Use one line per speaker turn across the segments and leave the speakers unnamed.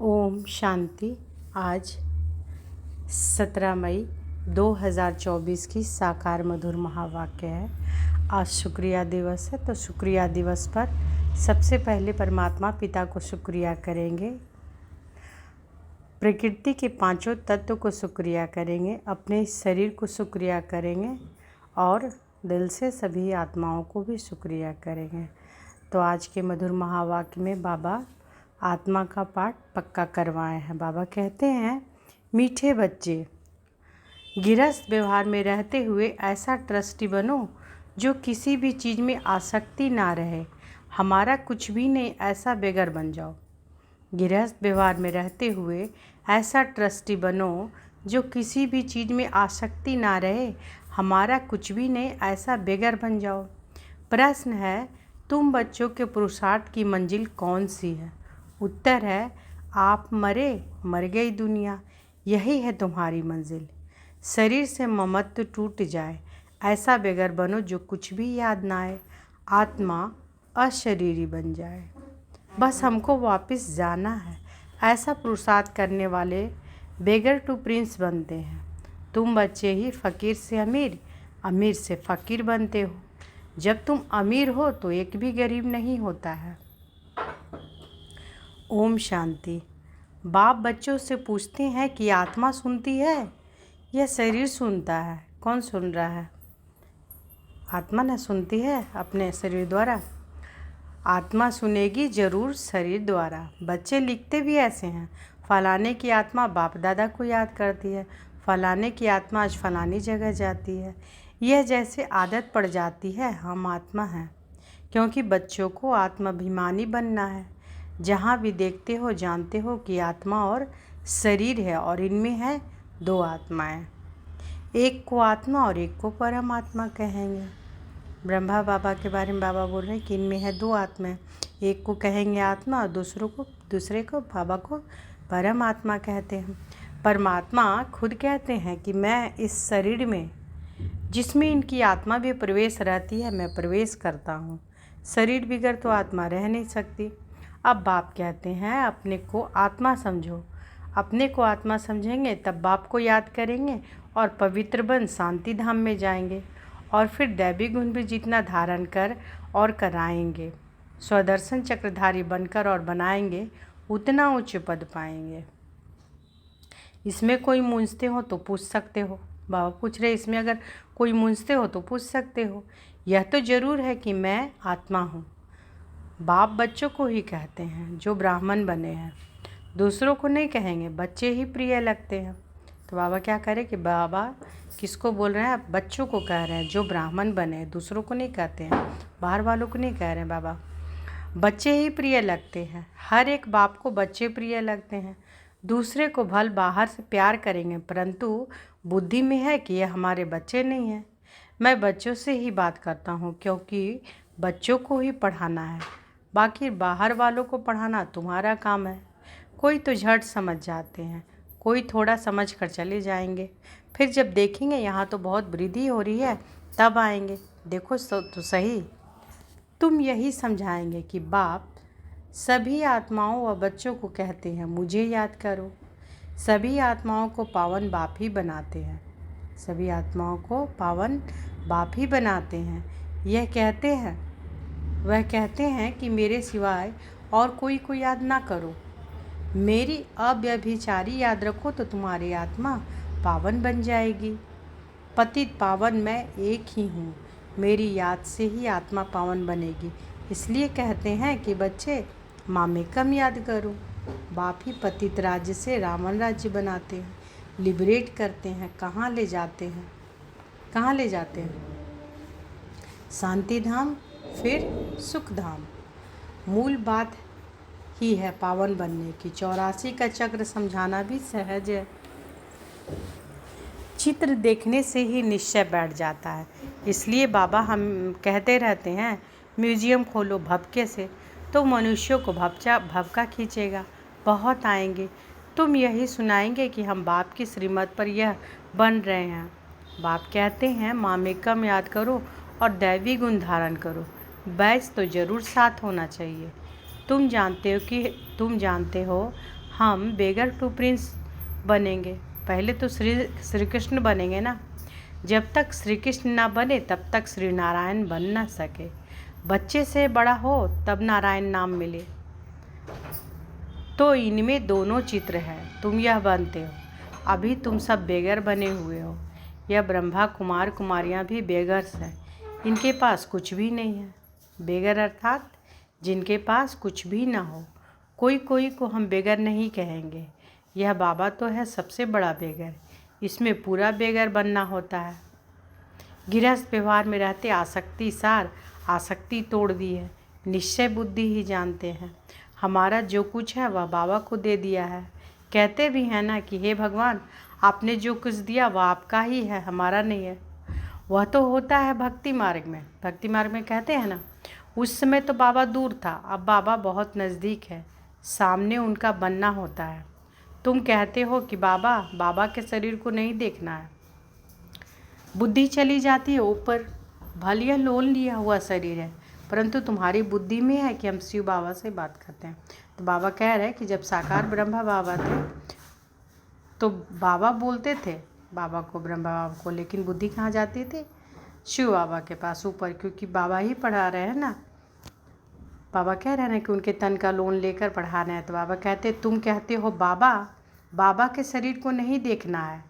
ओम शांति। आज 17 मई 2024 की साकार मधुर महावाक्य है। आज शुक्रिया दिवस है, तो शुक्रिया दिवस पर सबसे पहले परमात्मा पिता को शुक्रिया करेंगे, प्रकृति के पांचों तत्व को शुक्रिया करेंगे, अपने शरीर को शुक्रिया करेंगे और दिल से सभी आत्माओं को भी शुक्रिया करेंगे। तो आज के मधुर महावाक्य में बाबा आत्मा का पाठ पक्का करवाए हैं। बाबा कहते हैं, मीठे बच्चे, गृहस्थ व्यवहार में रहते हुए ऐसा ट्रस्टी बनो जो किसी भी चीज़ में आसक्ति ना रहे। हमारा कुछ भी नहीं, ऐसा बेगर बन जाओ। गृहस्थ व्यवहार में रहते हुए ऐसा ट्रस्टी बनो जो किसी भी चीज़ में आसक्ति ना रहे। हमारा कुछ भी नहीं, ऐसा बेगर बन जाओ। प्रश्न है, तुम बच्चों के पुरुषार्थ की मंजिल कौन सी है? उत्तर है, आप मर गई दुनिया, यही है तुम्हारी मंजिल। शरीर से ममत्व टूट जाए, ऐसा बेगर बनो जो कुछ भी याद ना आए। आत्मा अशरीरी बन जाए, बस हमको वापस जाना है। ऐसा पुरुषार्थ करने वाले बेगर टू प्रिंस बनते हैं। तुम बच्चे ही फ़कीर से अमीर, अमीर से फ़कीर बनते हो। जब तुम अमीर हो तो एक भी गरीब नहीं होता है। ओम शांति। बाप बच्चों से पूछते हैं कि आत्मा सुनती है या शरीर सुनता है? कौन सुन रहा है? आत्मा ना सुनती है अपने शरीर द्वारा। आत्मा सुनेगी जरूर शरीर द्वारा। बच्चे लिखते भी ऐसे हैं, फलाने की आत्मा बाप दादा को याद करती है, फलाने की आत्मा आज फलानी जगह जाती है। यह जैसे आदत पड़ जाती है, हम आत्मा हैं, क्योंकि बच्चों को आत्माभिमानी बनना है। जहाँ भी देखते हो जानते हो कि आत्मा और शरीर है और इनमें है दो आत्माएं। एक को आत्मा और एक को परमात्मा कहेंगे। ब्रह्मा बाबा के बारे में बाबा बोल रहे हैं कि इनमें है दो आत्माएं। एक को कहेंगे आत्मा और दूसरे को बाबा को परमात्मा कहते हैं। परमात्मा खुद कहते हैं कि मैं इस शरीर में, जिसमें इनकी आत्मा भी प्रवेश रहती है, मैं प्रवेश करता हूँ। शरीर बिगर तो आत्मा रह नहीं सकती। अब बाप कहते हैं, अपने को आत्मा समझो। अपने को आत्मा समझेंगे तब बाप को याद करेंगे और पवित्र बन शांति धाम में जाएंगे और फिर दैवी गुण भी जितना धारण कर और कराएंगे, स्वदर्शन चक्रधारी बनकर और बनाएंगे, उतना उच्च पद पाएंगे। इसमें कोई मूंझते हो तो पूछ सकते हो। बाबा पूछ रहे, इसमें अगर कोई मूंझते हो तो पूछ सकते हो। यह तो ज़रूर है कि मैं आत्मा हूँ। बाप बच्चों को ही कहते हैं जो ब्राह्मण बने हैं, दूसरों को नहीं कहेंगे। बच्चे ही प्रिय लगते हैं। तो बाबा क्या करें कि बाबा किसको बोल रहे हैं? बच्चों को कह रहे हैं जो ब्राह्मण बने हैं, दूसरों को नहीं कहते हैं, बाहर वालों को नहीं कह रहे हैं। बाबा बच्चे ही प्रिय लगते हैं। हर एक बाप को बच्चे प्रिय लगते हैं। दूसरे को भल बाहर से प्यार करेंगे, परंतु बुद्धि में है कि ये हमारे बच्चे नहीं हैं। मैं बच्चों से ही बात करता हूँ, क्योंकि बच्चों को ही पढ़ाना है। बाकी बाहर वालों को पढ़ाना तुम्हारा काम है। कोई तो झट समझ जाते हैं, कोई थोड़ा समझ कर चले जाएंगे, फिर जब देखेंगे यहाँ तो बहुत वृद्धि हो रही है तब आएंगे। देखो तो सही, तुम यही समझाएंगे कि बाप सभी आत्माओं व बच्चों को कहते हैं, मुझे याद करो। सभी आत्माओं को पावन बाप ही बनाते हैं। सभी आत्माओं को पावन बाप ही बनाते हैं। वह कहते हैं कि मेरे सिवाय और कोई को याद ना करो। मेरी अव्यभिचारी याद रखो तो तुम्हारी आत्मा पावन बन जाएगी। पतित पावन मैं एक ही हूँ। मेरी याद से ही आत्मा पावन बनेगी। इसलिए कहते हैं कि बच्चे मामेकम याद करो। बाप ही पतित राज्य से रावण राज्य बनाते हैं, लिबरेट करते हैं। कहाँ ले जाते हैं? शांति धाम, फिर सुख धाम। मूल बात ही है पावन बनने की। 84 का चक्र समझाना भी सहज है। चित्र देखने से ही निश्चय बैठ जाता है। इसलिए बाबा हम कहते रहते हैं, म्यूजियम खोलो भपके से, तो मनुष्यों को भपका खींचेगा। बहुत आएंगे। तुम यही सुनाएंगे कि हम बाप की श्रीमत पर यह बन रहे हैं। बाप कहते हैं, मामेकम याद करो और दैवी गुण धारण करो। बैच तो ज़रूर साथ होना चाहिए। तुम जानते हो हम बेगर टू प्रिंस बनेंगे। पहले तो श्री कृष्ण बनेंगे ना। जब तक श्री कृष्ण ना बने तब तक श्री नारायण बन ना सके। बच्चे से बड़ा हो तब नारायण नाम मिले। तो इनमें दोनों चित्र है, तुम यह बनते हो। अभी तुम सब बेगर बने हुए हो। यह ब्रह्मा कुमार कुमारियाँ भी बेगर्स हैं, इनके पास कुछ भी नहीं है। बेगर अर्थात जिनके पास कुछ भी ना हो। कोई कोई को हम बेगर नहीं कहेंगे। यह बाबा तो है सबसे बड़ा बेगर, इसमें पूरा बेगर बनना होता है। गृहस्थ व्यवहार में रहते आसक्ति सार आसक्ति तोड़ दी है। निश्चय बुद्धि ही जानते हैं। हमारा जो कुछ है वह बाबा को दे दिया है। कहते भी हैं ना कि हे भगवान, आपने जो कुछ दिया वह आपका ही है, हमारा नहीं है। वह तो होता है भक्ति मार्ग में। भक्ति मार्ग में कहते हैं ना, उस समय तो बाबा दूर था, अब बाबा बहुत नज़दीक है, सामने उनका बनना होता है। तुम कहते हो कि बाबा के शरीर को नहीं देखना है। बुद्धि चली जाती है ऊपर, भले यह लोन लिया हुआ शरीर है, परंतु तुम्हारी बुद्धि में है कि हम शिव बाबा से बात करते हैं। तो बाबा कह रहे हैं कि जब साकार ब्रह्मा बाबा थे तो बाबा बोलते थे बाबा को, ब्रह्मा बाबा को, लेकिन बुद्धि कहाँ जाती थी? शिव बाबा के पास ऊपर, क्योंकि बाबा ही पढ़ा रहे हैं ना। बाबा कह रहे हैं ना कि उनके तन का लोन लेकर पढ़ा रहे हैं। तो बाबा कहते तुम कहते हो बाबा के शरीर को नहीं देखना है,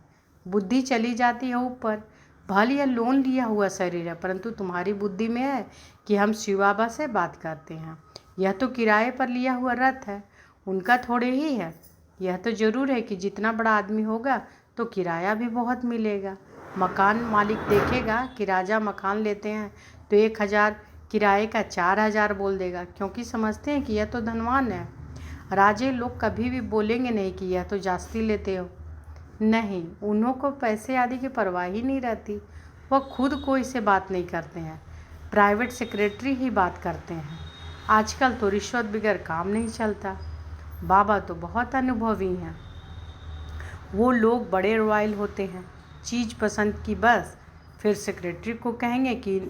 बुद्धि चली जाती है ऊपर, भले यह लोन लिया हुआ शरीर है, परंतु तुम्हारी बुद्धि में है कि हम शिव बाबा से बात करते हैं। यह तो किराए पर लिया हुआ रथ है, उनका थोड़े ही है। यह तो ज़रूर है कि जितना बड़ा आदमी होगा तो किराया भी बहुत मिलेगा। मकान मालिक देखेगा कि राजा मकान लेते हैं तो 1000 किराए का 4000 बोल देगा, क्योंकि समझते हैं कि यह तो धनवान है। राजे लोग कभी भी बोलेंगे नहीं कि यह तो जास्ती लेते हो। नहीं, उन्हों को पैसे आदि की परवाह ही नहीं रहती। वह खुद कोई से बात नहीं करते हैं, प्राइवेट सेक्रेटरी ही बात करते हैं। आजकल तो रिश्वत बगैर काम नहीं चलता। बाबा तो बहुत अनुभवी हैं। वो लोग बड़े रॉयल होते हैं, चीज़ पसंद की बस, फिर सेक्रेटरी को कहेंगे कि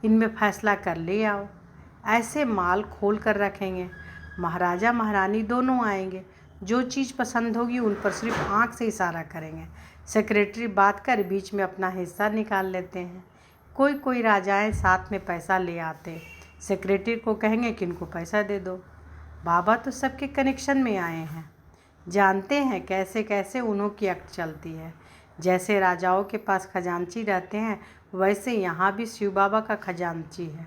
इनमें फैसला कर ले आओ। ऐसे माल खोल कर रखेंगे। महाराजा महारानी दोनों आएंगे, जो चीज़ पसंद होगी उन पर सिर्फ आँख से इशारा करेंगे। सेक्रेटरी बात कर बीच में अपना हिस्सा निकाल लेते हैं। कोई कोई राजाएं साथ में पैसा ले आते, सेक्रेटरी को कहेंगे कि इनको पैसा दे दो। बाबा तो सबके कनेक्शन में आए हैं, जानते हैं कैसे कैसे उन्हों की एक्ट चलती है। जैसे राजाओं के पास खजांची रहते हैं, वैसे यहाँ भी शिव बाबा का खजांची है।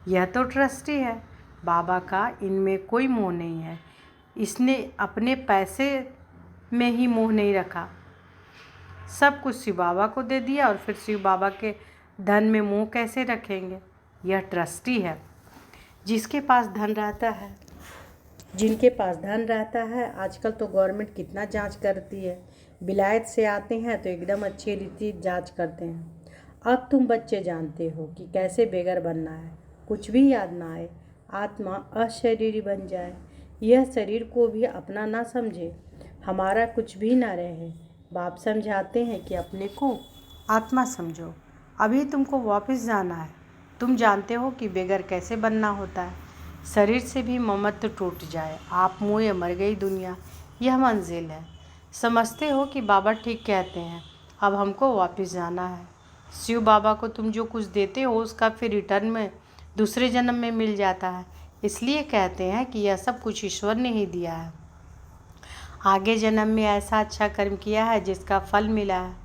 यह तो ट्रस्टी है। बाबा का इनमें कोई मोह नहीं है। इसने अपने पैसे में ही मोह नहीं रखा, सब कुछ शिव बाबा को दे दिया, और फिर शिव बाबा के धन में मोह कैसे रखेंगे? यह ट्रस्टी है। जिसके पास धन रहता है, जिनके पास धन रहता है, आजकल तो गवर्नमेंट कितना जांच करती है। विलायत से आते हैं तो एकदम अच्छी रीति जांच करते हैं। अब तुम बच्चे जानते हो कि कैसे बेगर बनना है। कुछ भी याद ना आए, आत्मा अशरीरी बन जाए, यह शरीर को भी अपना ना समझे, हमारा कुछ भी ना रहे। बाप समझाते हैं कि अपने को आत्मा समझो। अभी तुमको वापस जाना है। तुम जानते हो कि बेगर कैसे बनना होता है। शरीर से भी ममत्व टूट जाए, आप मुँह मर गई दुनिया, यह मंजिल है। समझते हो कि बाबा ठीक कहते हैं, अब हमको वापस जाना है। शिव बाबा को तुम जो कुछ देते हो उसका फिर रिटर्न में दूसरे जन्म में मिल जाता है। इसलिए कहते हैं कि यह सब कुछ ईश्वर ने ही दिया है। आगे जन्म में ऐसा अच्छा कर्म किया है जिसका फल मिला है।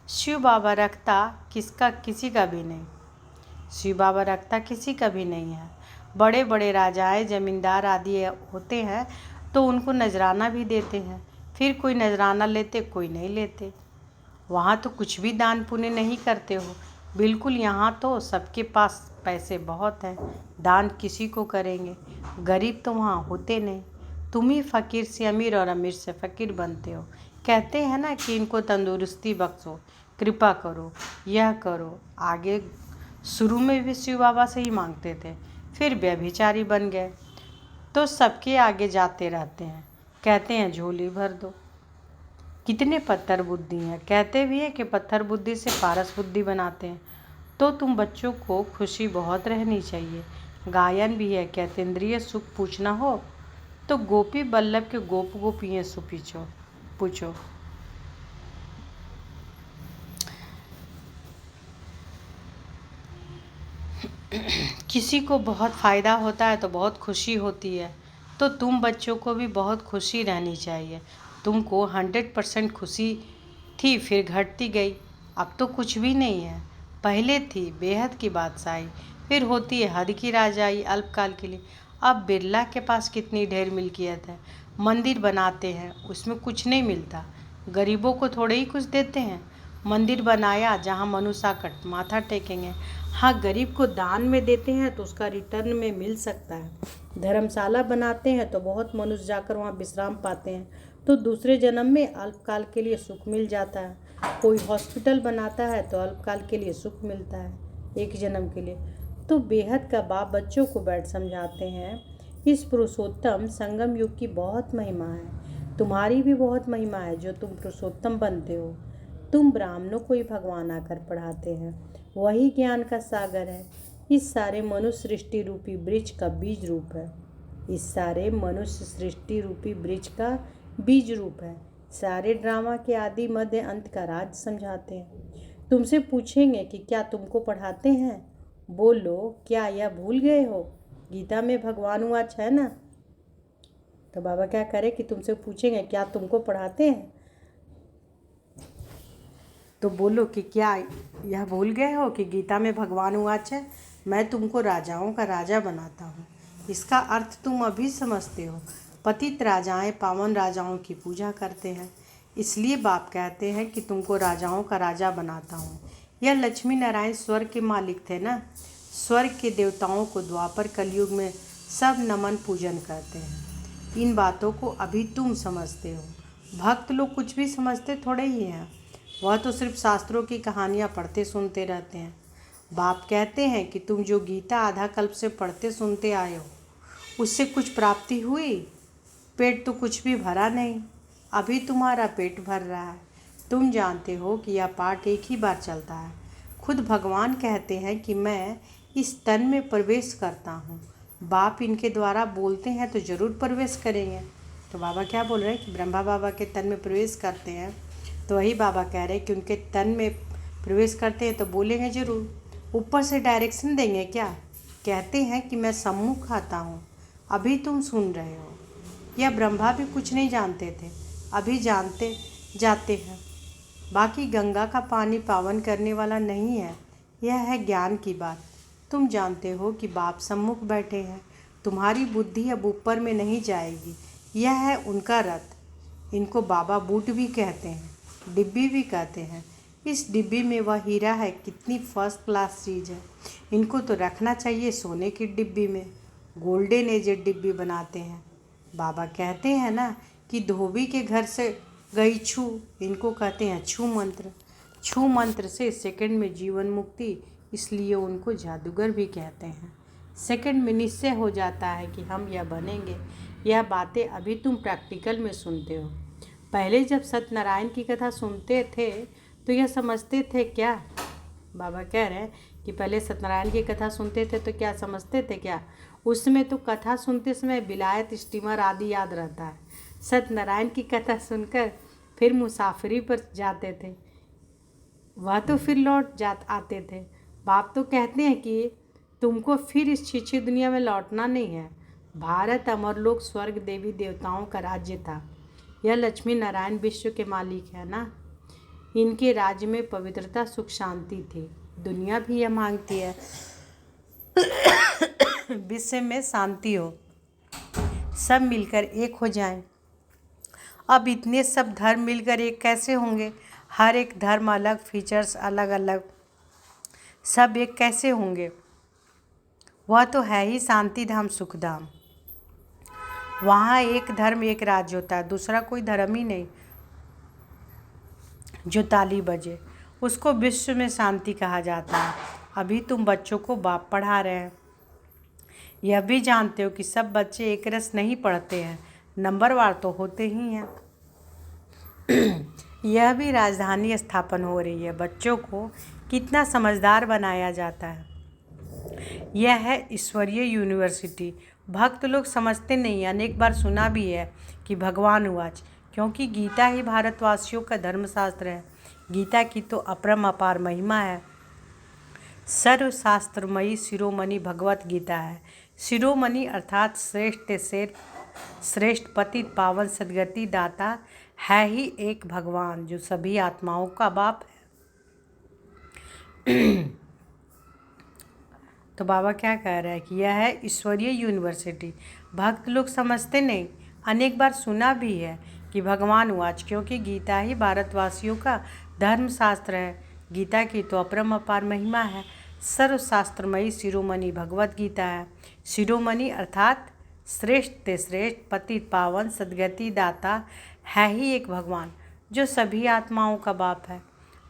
शिव बाबा रखता किसी का भी नहीं। शिव बाबा रखता किसी का भी नहीं है। बड़े बड़े राजाएं जमींदार आदि होते हैं तो उनको नजराना भी देते हैं, फिर कोई नजराना लेते कोई नहीं लेते। वहाँ तो कुछ भी दान पुण्य नहीं करते हो, बिल्कुल। यहाँ तो सबके पास पैसे बहुत हैं, दान किसी को करेंगे। गरीब तो वहाँ होते नहीं। तुम ही फ़कीर से अमीर और अमीर से फ़कीर बनते हो। कहते हैं ना कि इनको तंदुरुस्ती बख्शो, कृपा करो, यह करो। आगे शुरू में भी शिव बाबा से ही मांगते थे, फिर व्यभिचारी बन गए तो सबके आगे जाते रहते हैं। कहते हैं झोली भर दो। कितने पत्थर बुद्धि हैं। कहते भी हैं कि पत्थर बुद्धि से पारस बुद्धि बनाते हैं। तो तुम बच्चों को खुशी बहुत रहनी चाहिए। गायन भी है, क्या तेंद्रिय सुख पूछना हो तो गोपी बल्लभ के गोप गोपियों से पूछो। किसी को बहुत फ़ायदा होता है तो बहुत खुशी होती है, तो तुम बच्चों को भी बहुत खुशी रहनी चाहिए। तुमको 100% खुशी थी, फिर घटती गई, अब तो कुछ भी नहीं है। पहले थी बेहद की बादशाही, फिर होती है हद की राजाई अल्पकाल के लिए। अब बिरला के पास कितनी ढेर मिल्कियत है, मंदिर बनाते हैं उसमें कुछ नहीं मिलता, गरीबों को थोड़े ही कुछ देते हैं। मंदिर बनाया जहाँ मनुष्य आकर माथा टेकेंगे, हाँ गरीब को दान में देते हैं तो उसका रिटर्न में मिल सकता है। धर्मशाला बनाते हैं तो बहुत मनुष्य जाकर वहाँ विश्राम पाते हैं, तो दूसरे जन्म में अल्पकाल के लिए सुख मिल जाता है। कोई हॉस्पिटल बनाता है तो अल्पकाल के लिए सुख मिलता है, एक जन्म के लिए। तो बेहद का बाप बच्चों को बैठ समझाते हैं, इस पुरुषोत्तम संगम युग की बहुत महिमा है, तुम्हारी भी बहुत महिमा है जो तुम पुरुषोत्तम बनते हो। तुम ब्राह्मणों को ही भगवान आकर पढ़ाते हैं, वही ज्ञान का सागर है। इस सारे मनुष्य सृष्टि रूपी वृक्ष का बीज रूप है, इस सारे मनुष्य सृष्टि रूपी वृक्ष का बीज रूप है। सारे ड्रामा के आदि मध्य अंत का राज समझाते हैं। तुमसे पूछेंगे कि क्या तुमको पढ़ाते हैं, बोलो क्या यह भूल गए हो, गीता में भगवान वाच है ना। तो बाबा क्या करे कि तुमसे पूछेंगे क्या तुमको पढ़ाते हैं, तो बोलो कि क्या यह भूल गए हो कि गीता में भगवान वाच है, मैं तुमको राजाओं का राजा बनाता हूँ। इसका अर्थ तुम अभी समझते हो। पतित राजाएं पावन राजाओं की पूजा करते हैं, इसलिए बाप कहते हैं कि तुमको राजाओं का राजा बनाता हूँ। यह लक्ष्मी नारायण स्वर्ग के मालिक थे ना, स्वर्ग के देवताओं को द्वापर कलयुग में सब नमन पूजन करते हैं। इन बातों को अभी तुम समझते हो, भक्त लोग कुछ भी समझते थोड़े ही हैं, वह तो सिर्फ शास्त्रों की कहानियाँ पढ़ते सुनते रहते हैं। बाप कहते हैं कि तुम जो गीता आधा कल्प से पढ़ते सुनते आए हो, उससे कुछ प्राप्ति हुई? पेट तो कुछ भी भरा नहीं, अभी तुम्हारा पेट भर रहा है। तुम जानते हो कि यह पाठ एक ही बार चलता है। खुद भगवान कहते हैं कि मैं इस तन में प्रवेश करता हूँ। बाप इनके द्वारा बोलते हैं तो ज़रूर प्रवेश करेंगे। तो बाबा क्या बोल रहे हैं कि ब्रह्मा बाबा के तन में प्रवेश करते हैं, तो वही बाबा कह रहे हैं कि उनके तन में प्रवेश करते हैं तो बोलेंगे ज़रूर। ऊपर से डायरेक्शन देंगे क्या? कहते हैं कि मैं सम्मुख आता हूँ, अभी तुम सुन रहे हो। यह ब्रह्मा भी कुछ नहीं जानते थे, अभी जानते जाते हैं। बाकी गंगा का पानी पावन करने वाला नहीं है, यह है ज्ञान की बात। तुम जानते हो कि बाप सम्मुख बैठे हैं, तुम्हारी बुद्धि अब ऊपर में नहीं जाएगी, यह है उनका रथ। इनको बाबा बूट भी कहते हैं, डिब्बी भी कहते हैं। इस डिब्बी में वह हीरा है, कितनी फर्स्ट क्लास चीज़ है। इनको तो रखना चाहिए सोने की डिब्बी में, गोल्डन एजेड डिब्बी बनाते हैं। बाबा कहते हैं ना कि धोबी के घर से गई छू, इनको कहते हैं छू मंत्र। छू मंत्र से सेकंड में जीवन मुक्ति, इसलिए उनको जादूगर भी कहते हैं। सेकंड में निश्चय हो जाता है कि हम यह बनेंगे। यह बातें अभी तुम प्रैक्टिकल में सुनते हो। पहले जब सत्यनारायण की कथा सुनते थे तो यह समझते थे क्या? बाबा कह रहे हैं कि पहले सत्यनारायण की कथा सुनते थे तो क्या समझते थे क्या? उसमें तो कथा सुनते समय विलायत, स्टीमर आदि याद रहता है। सत्यनारायण की कथा सुनकर फिर मुसाफिरी पर जाते थे, वह तो फिर लौट आते थे। बाप तो कहते हैं कि तुमको फिर इस छीछी दुनिया में लौटना नहीं है। भारत अमरलोक स्वर्ग देवी देवताओं का राज्य था। यह लक्ष्मी नारायण विश्व के मालिक है ना, इनके राज्य में पवित्रता, सुख, शांति थी। दुनिया भी यह मांगती है विश्व में शांति हो, सब मिलकर एक हो जाएं। अब इतने सब धर्म मिलकर एक कैसे होंगे? हर एक धर्म अलग, फीचर्स अलग अलग, सब एक कैसे होंगे? वह तो है ही शांति धाम, सुख धाम। वहाँ एक धर्म एक राज्य होता है, दूसरा कोई धर्म ही नहीं। जो ताली बजे उसको विश्व में शांति कहा जाता है। अभी तुम बच्चों को बाप पढ़ा रहे हैं, यह भी जानते हो कि सब बच्चे एक रस नहीं पढ़ते हैं, नंबरवार तो होते ही हैं। यह भी राजधानी स्थापन हो रही है, बच्चों को कितना समझदार बनाया जाता है। यह है ईश्वरीय यूनिवर्सिटी, भक्त लोग समझते नहीं, अनेक बार सुना भी है कि भगवान उवाच, क्योंकि गीता ही भारतवासियों का धर्मशास्त्र है। गीता की तो अपरम अपार महिमा है। सर्वशास्त्रमयी शिरोमणि भगवत गीता है। शिरोमणि अर्थात श्रेष्ठ से श्रेष्ठ पतित पावन सदगति दाता है ही एक भगवान, जो सभी आत्माओं का बाप है। तो बाबा क्या कह रहा है कि यह है ईश्वरीय यूनिवर्सिटी। भक्त लोग समझते नहीं, अनेक बार सुना भी है कि भगवान वाच, क्योंकि गीता ही भारतवासियों का धर्मशास्त्र है। गीता की तो अपरम अपार महिमा है। सर्वशास्त्रमयी शिरोमणि भगवत गीता है। शिरोमणि अर्थात श्रेष्ठ ते श्रेष्ठ पतित पावन सदगति दाता है ही एक भगवान, जो सभी आत्माओं का बाप है।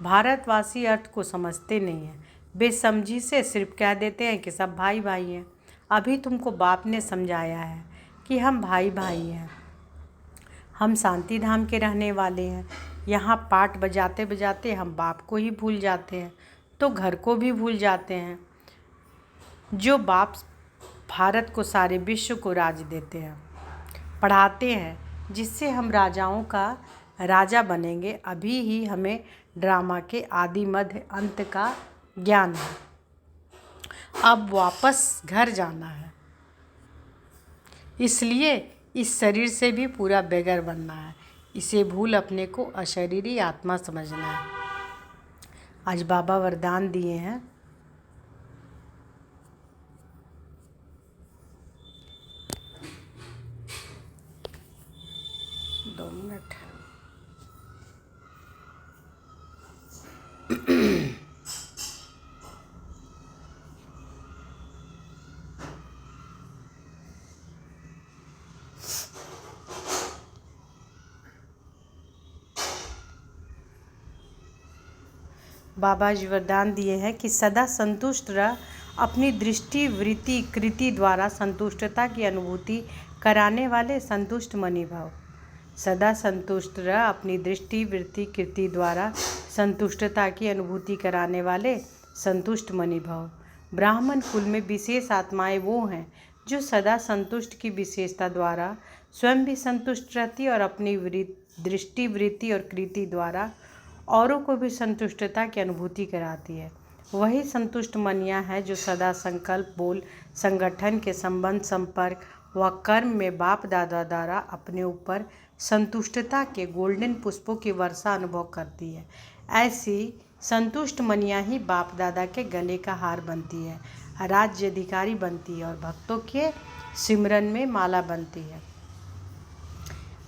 भारतवासी अर्थ को समझते नहीं हैं, बेसमझी से सिर्फ कह देते हैं कि सब भाई भाई हैं। अभी तुमको बाप ने समझाया है कि हम भाई भाई हैं, हम शांति धाम के रहने वाले हैं। यहाँ पाठ बजाते बजाते हम बाप को ही भूल जाते हैं, तो घर को भी भूल जाते हैं। जो बाप भारत को, सारे विश्व को राज देते हैं, पढ़ाते हैं, जिससे हम राजाओं का राजा बनेंगे। अभी ही हमें ड्रामा के आदि मध्य अंत का ज्ञान है। अब वापस घर जाना है, इसलिए इस शरीर से भी पूरा बेगर बनना है। इसे भूल अपने को अशरीरी आत्मा समझना है। आज बाबा वरदान दिए हैं। दो मिनट। बाबा जी वरदान दिए हैं कि सदा संतुष्ट रह, अपनी दृष्टि वृत्ति कृति द्वारा संतुष्टता की अनुभूति कराने वाले संतुष्ट मनी भाव। सदा संतुष्ट रह, अपनी दृष्टि वृत्ति कृति द्वारा संतुष्टता की अनुभूति कराने वाले संतुष्ट मनी भाव। ब्राह्मण कुल में विशेष आत्माएं वो हैं जो सदा संतुष्ट की विशेषता द्वारा स्वयं भी संतुष्ट रहती और अपनी दृष्टि वृत्ति और कृति द्वारा औरों को भी संतुष्टता की अनुभूति कराती है। वही संतुष्ट मनिया है जो सदा संकल्प बोल संगठन के संबंध संपर्क व कर्म में बाप दादा द्वारा अपने ऊपर संतुष्टता के गोल्डन पुष्पों की वर्षा अनुभव करती है। ऐसी संतुष्ट मनिया ही बाप दादा के गले का हार बनती है, राज्य अधिकारी बनती है और भक्तों के सिमरन में माला बनती है।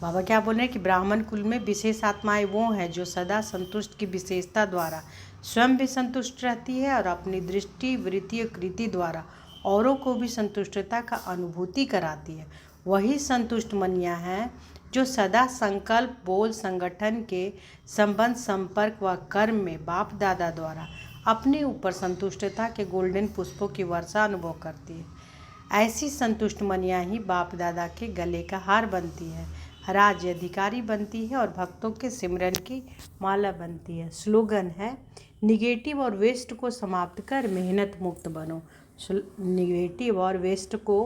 बाबा क्या बोल रहे हैं कि ब्राह्मण कुल में विशेष आत्माएं वो हैं जो सदा संतुष्ट की विशेषता द्वारा स्वयं भी संतुष्ट रहती है और अपनी दृष्टि वृत्ति और कृति द्वारा औरों को भी संतुष्टता का अनुभूति कराती है। वही संतुष्ट मनिया हैं जो सदा संकल्प बोल संगठन के संबंध संपर्क व कर्म में बाप दादा द्वारा अपने ऊपर संतुष्टता के गोल्डन पुष्पों की वर्षा अनुभव करती है। ऐसी संतुष्ट मनिया ही बाप दादा के गले का हार बनती है, राज्य अधिकारी बनती है और भक्तों के सिमरन की माला बनती है। स्लोगन है, निगेटिव और वेस्ट को समाप्त कर मेहनत मुक्त बनो। निगेटिव और वेस्ट को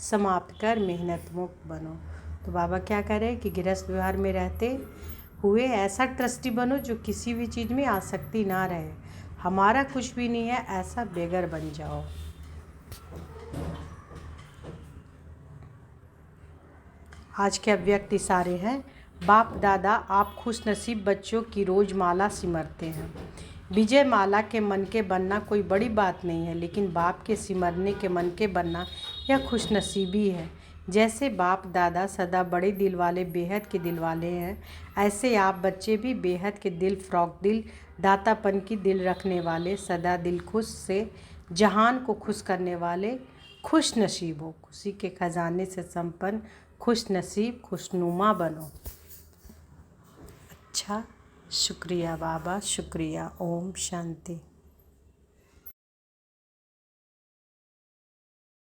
समाप्त कर मेहनत मुक्त बनो। तो बाबा क्या कह रहे हैं कि गृहस्थ व्यवहार में रहते हुए ऐसा ट्रस्टी बनो जो किसी भी चीज़ में आसक्ति ना रहे। हमारा कुछ भी नहीं है, ऐसा बेगर बन जाओ। आज के अव्यक्त इशारे हैं। बाप दादा आप खुश नसीब बच्चों की रोज माला सिमरते हैं। विजय माला के मन के बनना कोई बड़ी बात नहीं है, लेकिन बाप के सिमरने के मन के बनना यह खुश नसीबी है। जैसे बाप दादा सदा बड़े दिल वाले बेहद के दिल वाले हैं, ऐसे आप बच्चे भी बेहद के दिल, फ्रॉक दिल, दातापन की दिल रखने वाले, सदा दिल खुश से जहान को खुश करने वाले खुश नसीब हो। खुशी के खजाने से संपन्न खुश नसीब खुशनुमा बनो। अच्छा, शुक्रिया बाबा, शुक्रिया। ओम शांति।